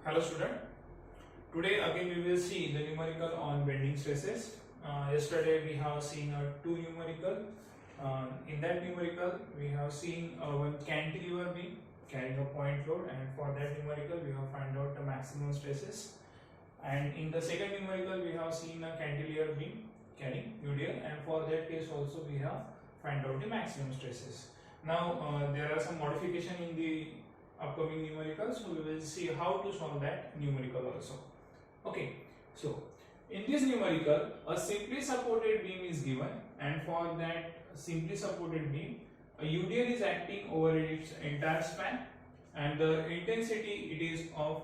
Hello student. Today again we will see the numerical on bending stresses. Yesterday we have seen two numerical. In that numerical we have seen one cantilever beam carrying a point load, and for that numerical we have find out the maximum stresses. And in the second numerical we have seen a cantilever beam carrying UDL, and for that case also we have find out the maximum stresses. Now there are some modification in the upcoming numerical, so we will see how to solve that numerical also. Okay, so in this numerical a simply supported beam is given, and for that simply supported beam a UDL is acting over its entire span, and the intensity it is of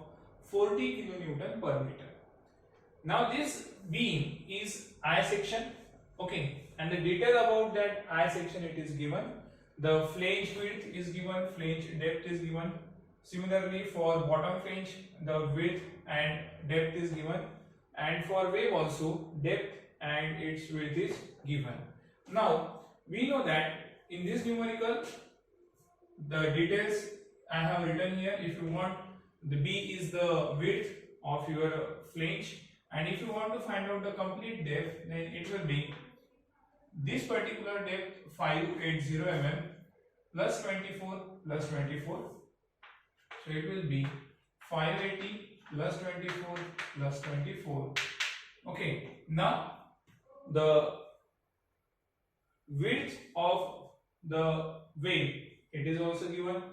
40 kilonewton per meter. Now this beam is I section, okay, and the detail about that I section it is given. The flange width is given, flange depth is given. Similarly for bottom flange the width and depth is given, and for wave also depth and its width is given. Now we know that in this numerical the details I have written here. If you want, the B is the width of your flange, and if you want to find out the complete depth, then it will be this particular depth 580 mm plus 24 plus 24, so it will be 580 plus 24 plus 24. Okay, now the width of the wave it is also given.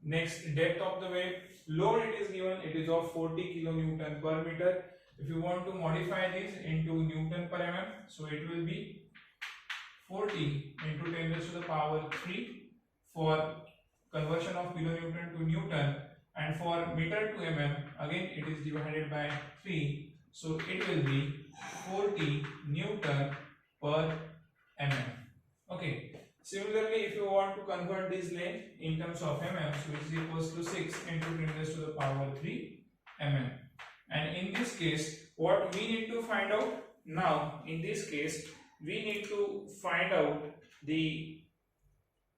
Next, depth of the wave, load it is given, it is of 40 kilonewton per meter. If you want to modify this into Newton per mm, so it will be 40 into 10 raised to the power 3 for conversion of kilonewton to Newton, and for meter to mm again it is divided by 3, so it will be 40 Newton per mm. Okay. Similarly, if you want to convert this length in terms of mm, so it is equals to 6 into 10 raised to the power 3 mm. And in this case, what we need to find out now, in this case, we need to find out the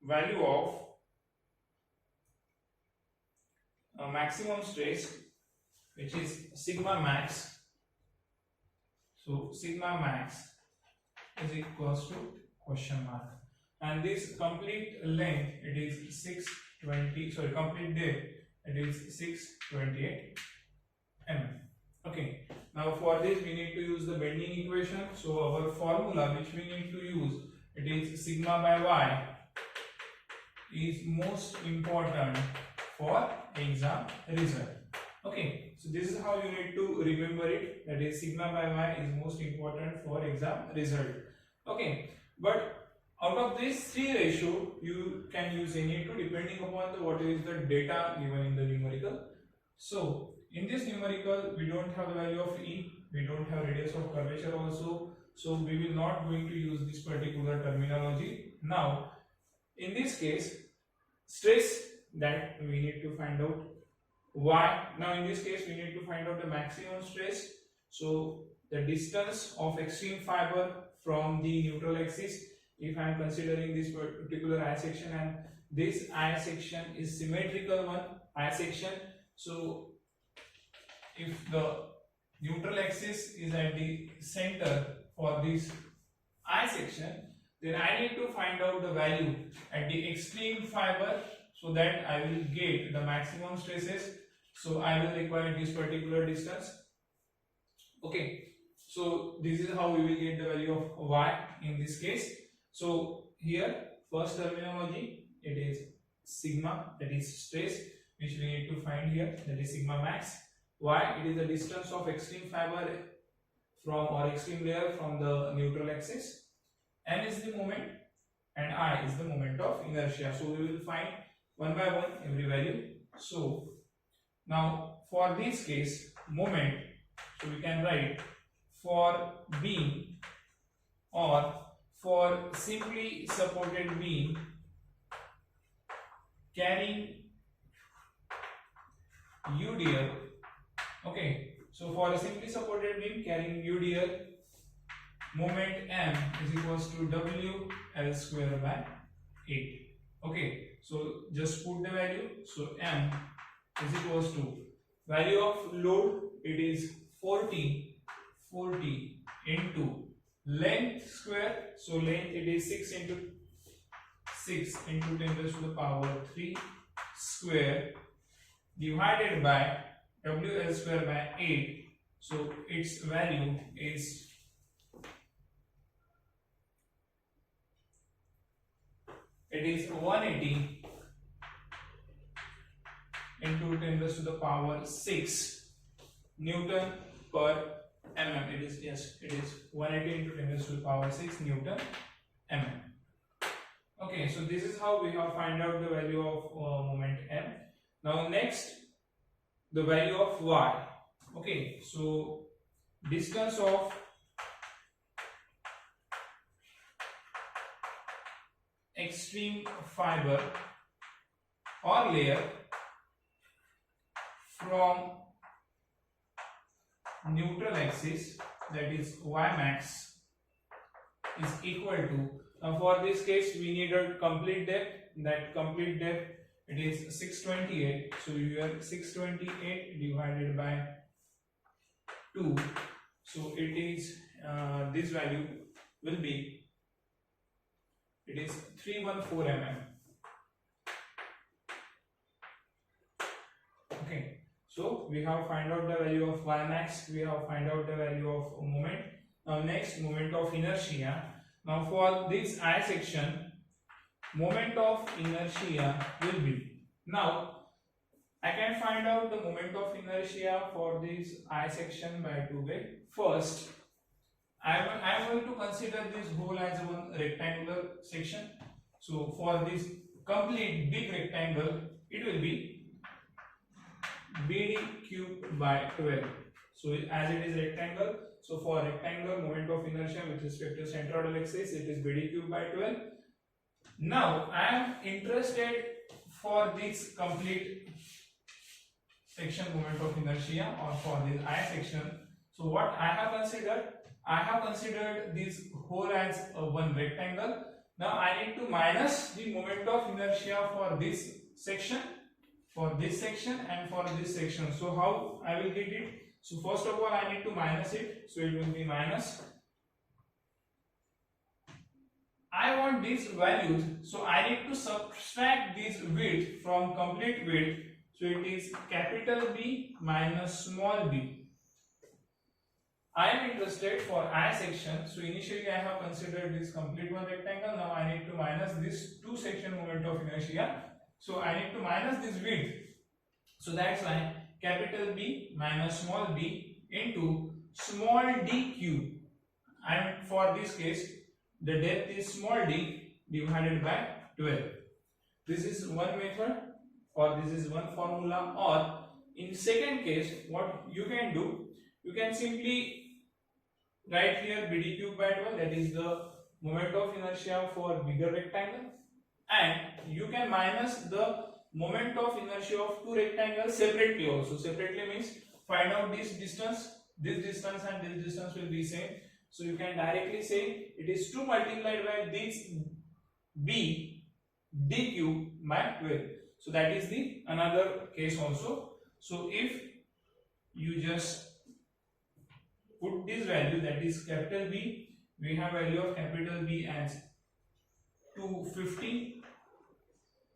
value of maximum stress, which is sigma max. So sigma max is equals to question mark, and this complete length it is 620, sorry, complete depth it is 628 mm. Okay, now for this we need to use the bending equation. So our formula which we need to use, it is sigma by y is most important for exam result. Okay, so this is how you need to remember it, that is sigma by y is most important for exam result. Okay, but out of this three ratio you can use any two depending upon what is the data given in the numerical. So in this numerical we don't have the value of E, we don't have radius of curvature also, so we will not going to use this particular terminology. Now in this case, stress that we need to find out y. Now in this case we need to find out the maximum stress. So the distance of extreme fiber from the neutral axis, if I am considering this particular I section, and this I section is symmetrical one I section, so if the neutral axis is at the center for this I section, then I need to find out the value at the extreme fiber, so that I will get the maximum stresses. So I will require this particular distance. Okay, so this is how we will get the value of y in this case. So here first terminology it is sigma, that is stress, which we need to find here, that is sigma max. Y, it is the distance of extreme fiber from, or extreme layer from the neutral axis. M is the moment and I is the moment of inertia. So we will find one by one every value. So now for this case moment, so we can write for beam or for simply supported beam carrying UDL. Okay, so for a simply supported beam carrying UDL, moment M is equals to W L square by 8. Okay, so just put the value. So M is equals to value of load, it is 40 into length square. So length, it is 6 into 10 raised to the power 3 square divided by WL square by 8. So its value is it is 180 into 10 raised to the power 6 Newton per mm. It is, yes, it is 180 into 10 raised to the power 6 Newton mm. Okay, so this is how we have find out the value of moment m. Now next, the value of y. Okay, so distance of extreme fiber or layer from neutral axis, that is y max, is equal to, now for this case we need a complete depth. That complete depth, it is 628. So you have 628 divided by 2. So it is this value will be, it is 314 mm. Okay, so we have find out the value of y max, we have find out the value of moment. Now next, moment of inertia. Now for this I section, moment of inertia will be, now I can find out the moment of inertia for this I section by two ways. First, I am going to consider this whole as one rectangular section. So for this complete big rectangle, it will be BD cube by 12. So as it is rectangle, so for rectangular, moment of inertia with respect to centroidal axis, it is BD cube by 12. Now I am interested for this complete section moment of inertia, or for this I section. So what I have considered this whole as one rectangle. Now I need to minus the moment of inertia for this section, and for this section. So how I will get it? So first of all I need to minus it. So it will be minus, I want these values, so I need to subtract this width from complete width. So it is capital B minus small b. I am interested for I section. So initially I have considered this complete one rectangle. Now I need to minus this two section moment of inertia. So I need to minus this width. So that's why capital B minus small b into small d cube. And for this case, the depth is small d divided by 12. This is one method, or this is one formula. Or in second case, what you can do, you can simply write here BD cube by 12, that is the moment of inertia for bigger rectangle, and you can minus the moment of inertia of two rectangles separately also. Separately means find out this distance and this distance will be same. So you can directly say it is 2 multiplied by this b d cube by 12. So that is the another case also. So if you just put this value, that is capital B, we have value of capital B as 250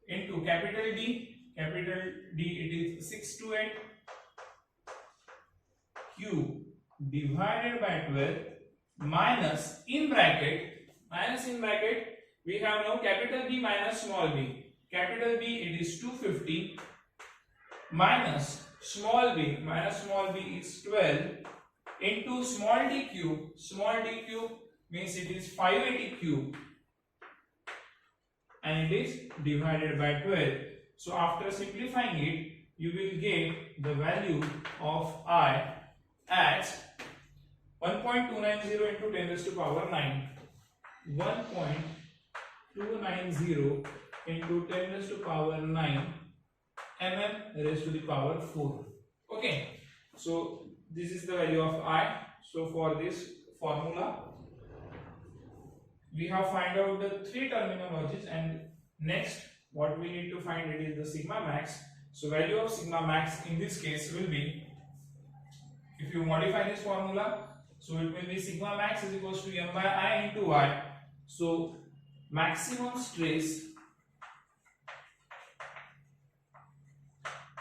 into capital D it is 628 cube divided by 12 minus in bracket we have now capital B minus small b. Capital B, it is 250 minus small b is 12 into small d cube means it is 580 cube, and it is divided by 12. So after simplifying it, you will get the value of I as 1.290 into 10 raised to power 9. 1.290 into 10 raised to power 9 mm raised to the power 4. Okay, so this is the value of I. So for this formula, we have find out the three terminologies, and next what we need to find it is the sigma max. So value of sigma max in this case will be, if you modify this formula, so it will be sigma max is equals to m by I into y. So maximum stress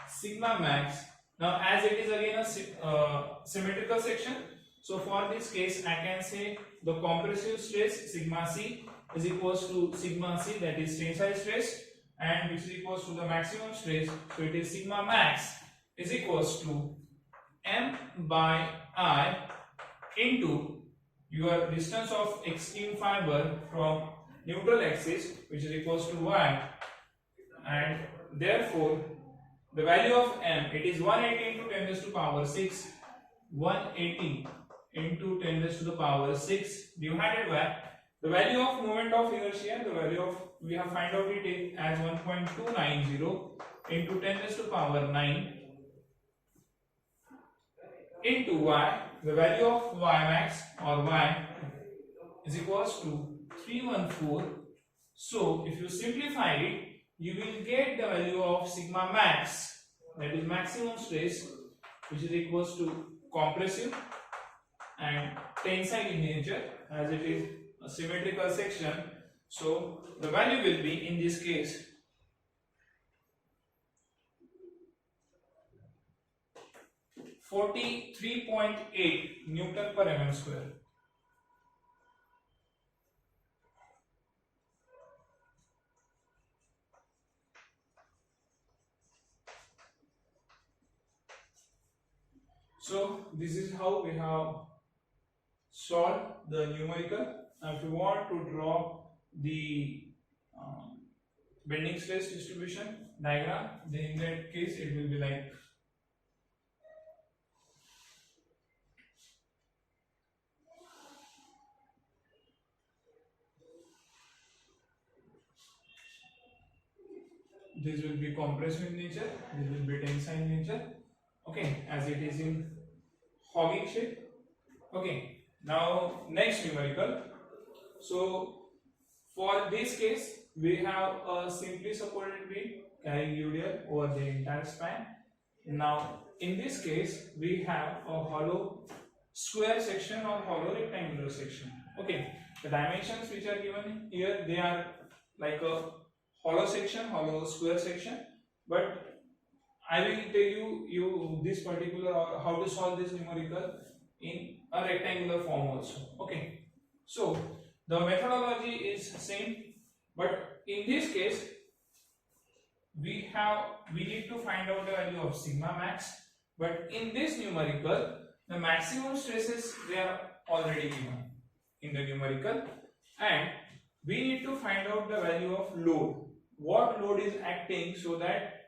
sigma max. Now as it is again a symmetrical section, so for this case I can say the compressive stress sigma c is equals to sigma c, that is tensile stress, and which is equals to the maximum stress, so it is sigma max is equals to m by I into your distance of extreme fiber from neutral axis, which is equals to y, and therefore the value of m, it is 180 into 10 raised to power 6, 180 into 10 raised to the power 6 divided by the value of moment of inertia. The value of, we have find out it as 1.290 into 10 raised to power 9 into y. The value of y max or y is equals to 314. So if you simplify it, you will get the value of sigma max, that is maximum stress, which is equals to compressive and tensile in nature, as it is a symmetrical section. So the value will be in this case 43.8 Newton per mm square. So this is how we have solved the numerical. Now if you want to draw the bending stress distribution diagram, then in that case it will be like this will be compressive in nature, this will be tensile in nature, okay, as it is in hogging shape. Okay, now next numerical. So for this case we have a simply supported beam carrying UDL over the entire span. Now in this case we have a hollow square section or hollow rectangular section. Okay, the dimensions which are given here, they are like a hollow section, hollow square section, but I will tell you this particular how to solve this numerical in a rectangular form also. Okay, so the methodology is same, but in this case we need to find out the value of sigma max, but in this numerical the maximum stresses, they are already given in the numerical, and we need to find out the value of load, what load is acting, so that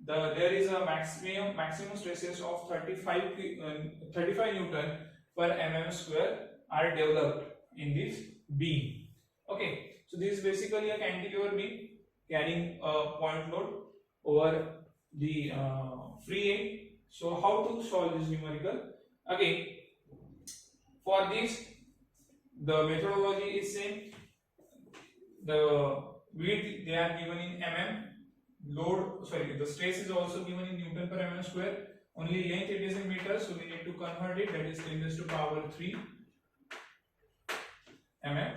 there is a maximum stresses of 35 Newton per mm square are developed in this beam. Okay, so this is basically a cantilever beam carrying a point load over the free end. So how to solve this numerical? Again, for this the methodology is same. The width, they are given in mm, load, sorry, the stress is also given in Newton per mm square, only length it is in meters, so we need to convert it, that is 10 raised to power 3 mm.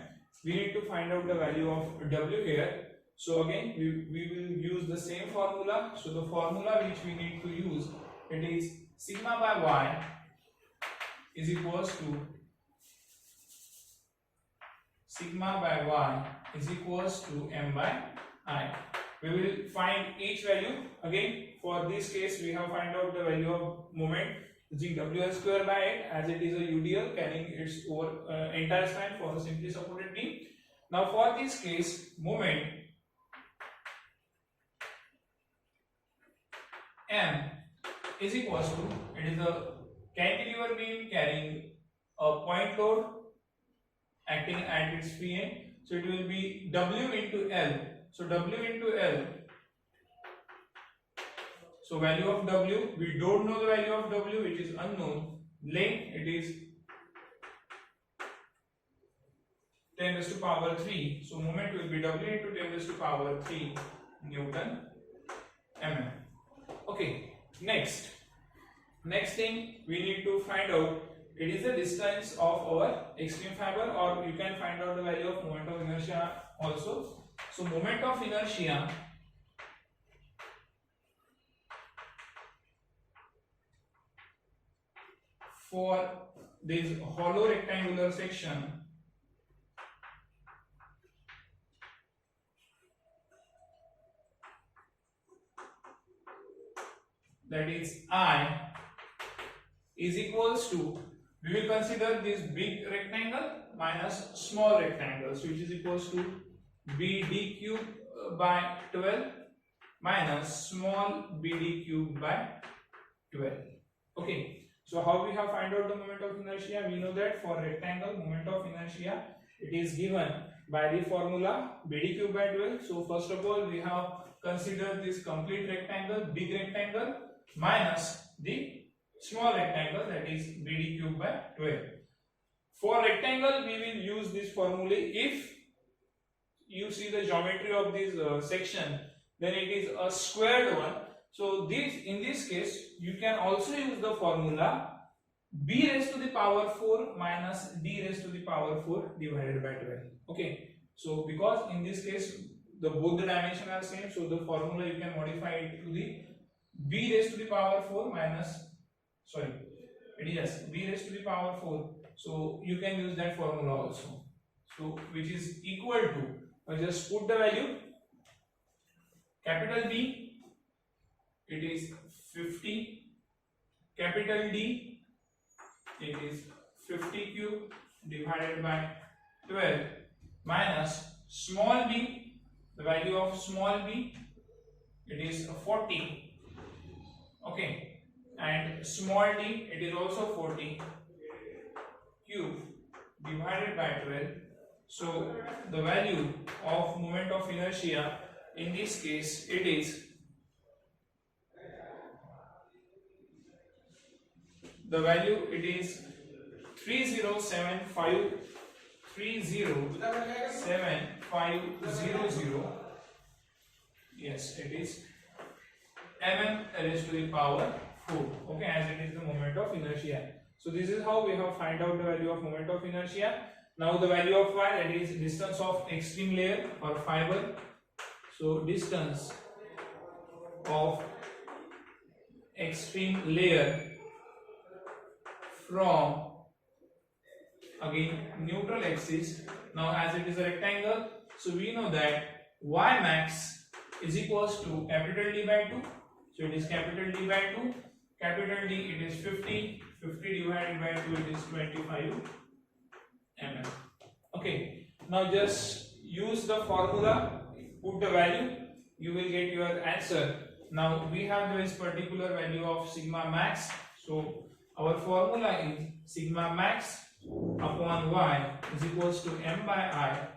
We need to find out the value of W here. So again we will use the same formula. So the formula which we need to use, it is sigma by y is equals to sigma by y is equals to m by I. We will find each value. Again, for this case we have find out the value of moment using WL square by 8, as it is a UDL carrying its over entire span for a simply supported beam. Now for this case, moment M is equals to, it is a cantilever beam carrying a point load acting at its free end, so it will be W into L. So W into L, so value of W, we don't know the value of W, it is unknown. Length, it is 10 raised to power 3, so moment will be W into 10 raised to power 3 Newton mm. Okay, next thing we need to find out, it is the distance of our extreme fiber, or you can find out the value of moment of inertia also. So moment of inertia for this hollow rectangular section, that is I, is equals to, we will consider this big rectangle minus small rectangle, so which is equals to BD cube by 12 minus small BD cube by 12. Okay, so how we have find out the moment of inertia? We know that for rectangle moment of inertia, it is given by the formula BD cube by 12. So first of all, we have considered this complete rectangle, big rectangle, minus the small rectangle, that is BD cube by 12. For rectangle, we will use this formula. If you see the geometry of this section, then it is a squared one. So in this case, you can also use the formula b raised to the power 4 minus d raised to the power 4 divided by 12. Okay, so because in this case both the dimensions are same, so the formula you can modify it to the b raised to the power 4 minus, sorry, it is b raised to the power 4. So you can use that formula also. So which is equal to, I just put the value, capital B, it is 50, capital D, it is 50 cube divided by 12 minus small b, the value of small b, it is 40. Okay, and small d, it is also 40 cube divided by 12. So the value of moment of inertia in this case, it is, the value it is 307500. Yes, it is mm raised to the power 4. Okay, as it is the moment of inertia. So this is how we have find out the value of moment of inertia. Now the value of y, that is distance of extreme layer or fiber. So distance of extreme layer from, again, neutral axis. Now as it is a rectangle, so we know that y max is equals to capital D by 2. So it is capital D by 2, capital D it is 50, 50 divided by 2, it is 25 mm. Okay, now just use the formula, put the value, you will get your answer. Now we have this particular value of sigma max. So our formula is sigma max upon y is equals to m by I,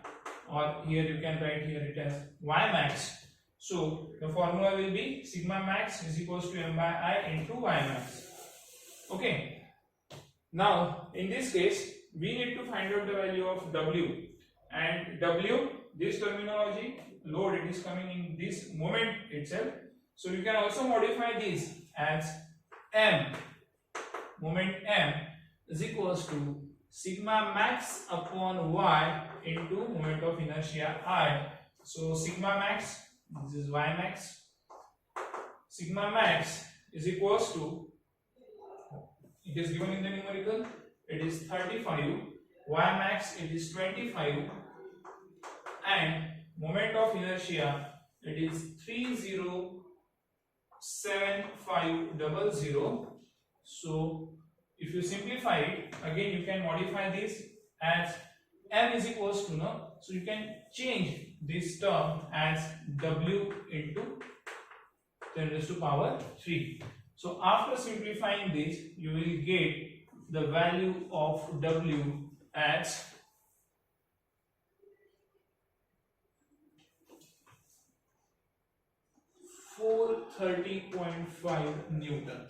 or here you can write here it as y max. So the formula will be sigma max is equals to m by I into y max. Okay, now in this case we need to find out the value of w, and w, this terminology load, it is coming in this moment itself. So you can also modify this as m, moment m is equals to sigma max upon y into moment of inertia I. So sigma max, this is y max, sigma max is equals to, it is given in the numerical, it is 35, y max it is 25, and moment of inertia it is 307500. So if you simplify it, again you can modify this as m is equals to, no, so you can change this term as w into 10 raised to power 3. So after simplifying this, you will get the value of w as 430.5 Newton.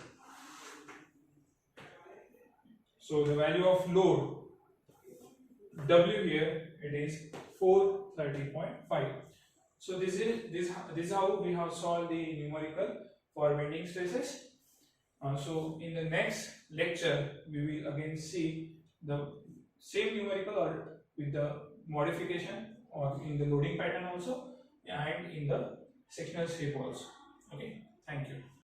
So the value of load W here, it is 430.5. So this is how we have solved the numerical. for bending stresses. So in the next lecture we will again see the same numerical or with the modification or in the loading pattern also and in the sectional shape also. Okay, thank you.